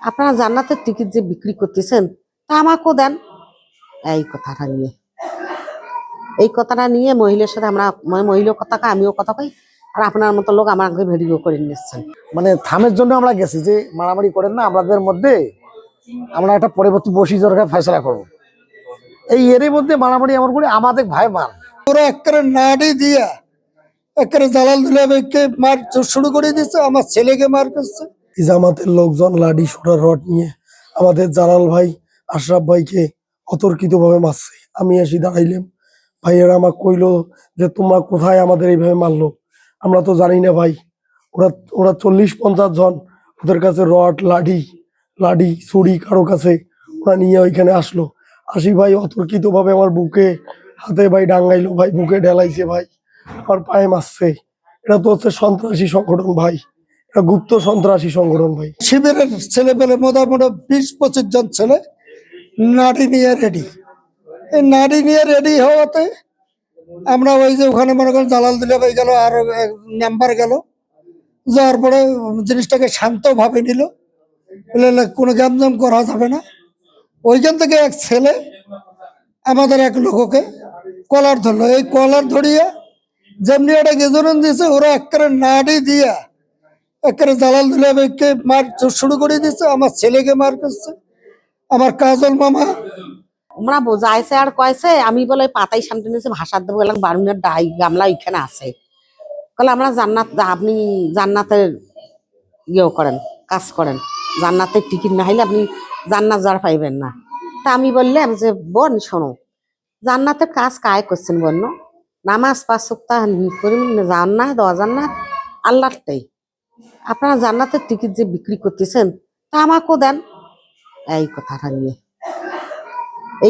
আপনারা জান্নাতের টিকিট যে বিক্রি করতেছেন তা আমাকেও দেন। এই কথাটা নিয়ে মহিলার সাথে আমরা মহিলার কথা কই, আমিও কথা কই, আর আপনার মতো লোক আমাকে ভিডিও করে নিচ্ছেন। মানে থামের জন্য আমরা গেছি যে মারামারি করেন না, আমাদের মধ্যে আমরা একটা পরবর্তী বসিজরকে ফয়সলা করবো। এই এরই মধ্যে মারামারি এমন করে আমাদের ভাই মান ওরা একেবারে নাড়ি দিয়া একেবারে জালাল দুলাভাইকে মার শুরু করে দিচ্ছে, আমার ছেলেকে মার করছে। জামাতের লোকজন লাঠি সোটা রড নিয়ে আমাদের জালাল ভাই আশরাফ ভাইকে অতর্কিত ভাবে মারছে। আমি এসে দাঁড়াইলাম, ভাইয়েরা আমাকে কইলো যে তোমরা কোথায় আমাদের এইভাবে মারলো, আমরা তো জানি না ভাই। ওরা ওরা 40-50 জন, ওদের কাছে রড লাঠি ছুরি কারো কাছে ওরা নিয়ে ওইখানে আসলো। আসি ভাই অতর্কিত ভাবে আমার বুকে হাতে ভাই ডাঙ্গাইলো, ভাই বুকে ঢেলাইছে, ভাই আমার পায়ে মারছে। এটা তো হচ্ছে সন্ত্রাসী সংগঠন ভাই, এটা গুপ্ত সন্ত্রাসী সংগঠন ভাই। শিবিরের ছেলে পেলে মোটামুটি 20-25 জন ছেলে নাড়ি নিয়ে রেডি। এই নাড়ি নিয়ে রেডি হওয়াতে আমরা ওই যে ওখানে মনে করেন জালাল দুলাভাই গেল আর মেম্বার গেল, যাওয়ার পরে জিনিসটাকে শান্তভাবে নিল, বলে কোনো গ্যামজাম করা যাবে না। ওইখান থেকে এক ছেলে আমাদের এক লোককে কলার ধরলো। এই কলার ধরিয়ে যেমনি একটা গেজরন দিয়েছে, ওরা একেবারে নাড়ি দিয়া একেবারে জালাল দুলাভাইকে মার শুরু করে দিচ্ছে, আমার ছেলেকে মার করছে, আমার কাজল মামা। ওরা বোঝাইছে আর কয়েছে আমি বলে পাতাই সামনে নিয়েছে ভাষা দেবো, গেলাম 12 মিনিট ডাই গামলা ওইখানে আছে। বলে আমরা আপনি জান্নাতের ইয়েও করেন, কাজ করেন, জান্নাতের টিকিট না হইলে আপনি জান্নাত যার পাইবেন না। তা আমি বললাম যে বোন শোনো, জান্নাতের কাজ কায় করছেন বোন? নামাজ 5 সপ্তাহ করি, জান্নাত দেওয়া জান্নাত আল্লাহটাই। আপনারা জান্নাতের টিকিট যে বিক্রি করতেছেন তা আমাকেও দেন। এই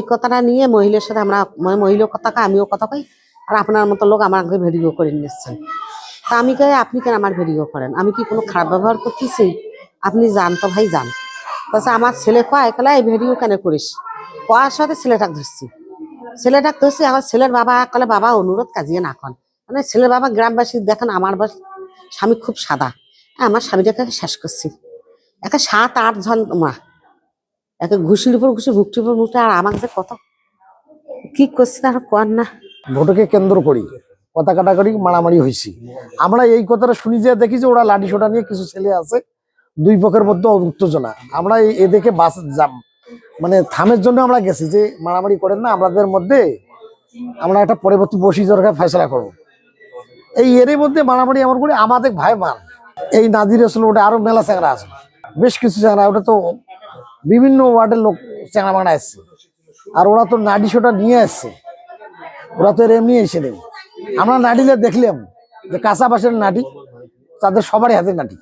কথাটা নিয়ে মহিলার সাথে আমরা মহিলার কথা কই, আমিও কথা কই, আর আপনার মতো লোক আমাকে ভিডিও করে নিচ্ছেন। তা আমি কই আপনি কেন আমার ভিডিও করেন? আমি কি কোনো খারাপ ব্যবহার করতেছি? আপনি যান তো ভাই যান। তাছাড়া আমার ছেলে কয় কলে এই ভিডিও কেন করিস? কয়ার সাথে ছেলেটাকে ধরছি। আমার ছেলের বাবা কলে বাবা অনুরোধ কাজিয়ে না কন, মানে ছেলের বাবা গ্রামবাসী দেখেন আমার স্বামী খুব সাদা, আমার স্বামীটাকে শেষ করছি। একে 7-8 জন মা, একে ঘুষির উপর ঘুষি, ভুকটির উপর ভুকটি, আর আমাকে যে কত কি করছে তার কর না। ভোটকে কেন্দ্র করি কথা কাটাকাটি মারামারি হয়েছি। আমরা এই কথাটা শুনি যে দেখি যে ওরা লাঠি সোটা নিয়ে কিছু ছেলে আছে, দুই পক্ষের মধ্যে উত্তেজনা। আমরা এ দেখে বাস মানে থামের জন্য আমরা গেছি যে মারামারি করেন না, আমাদের মধ্যে আমরা একটা পরবর্তী বসিজরকে ফয়সলা করবো। এই এরই মধ্যে মারামারি এমন করে আমাদের ভাই মান। এই নাজির আসলে ওটা আরো মেলা চ্যাংরা আছে, বেশ কিছু চ্যাংরা, ওটা তো বিভিন্ন ওয়ার্ডের লোক চ্যাংরা মারা আসছে। আর ওরা তো নাডি শোটা নিয়ে আসছে, ওরা তো এমনি এসে নেই। আমরা নাডিলে দেখলাম যে কাঁচা বাঁশের নাডি, তাদের সবারই হাতে নাডি।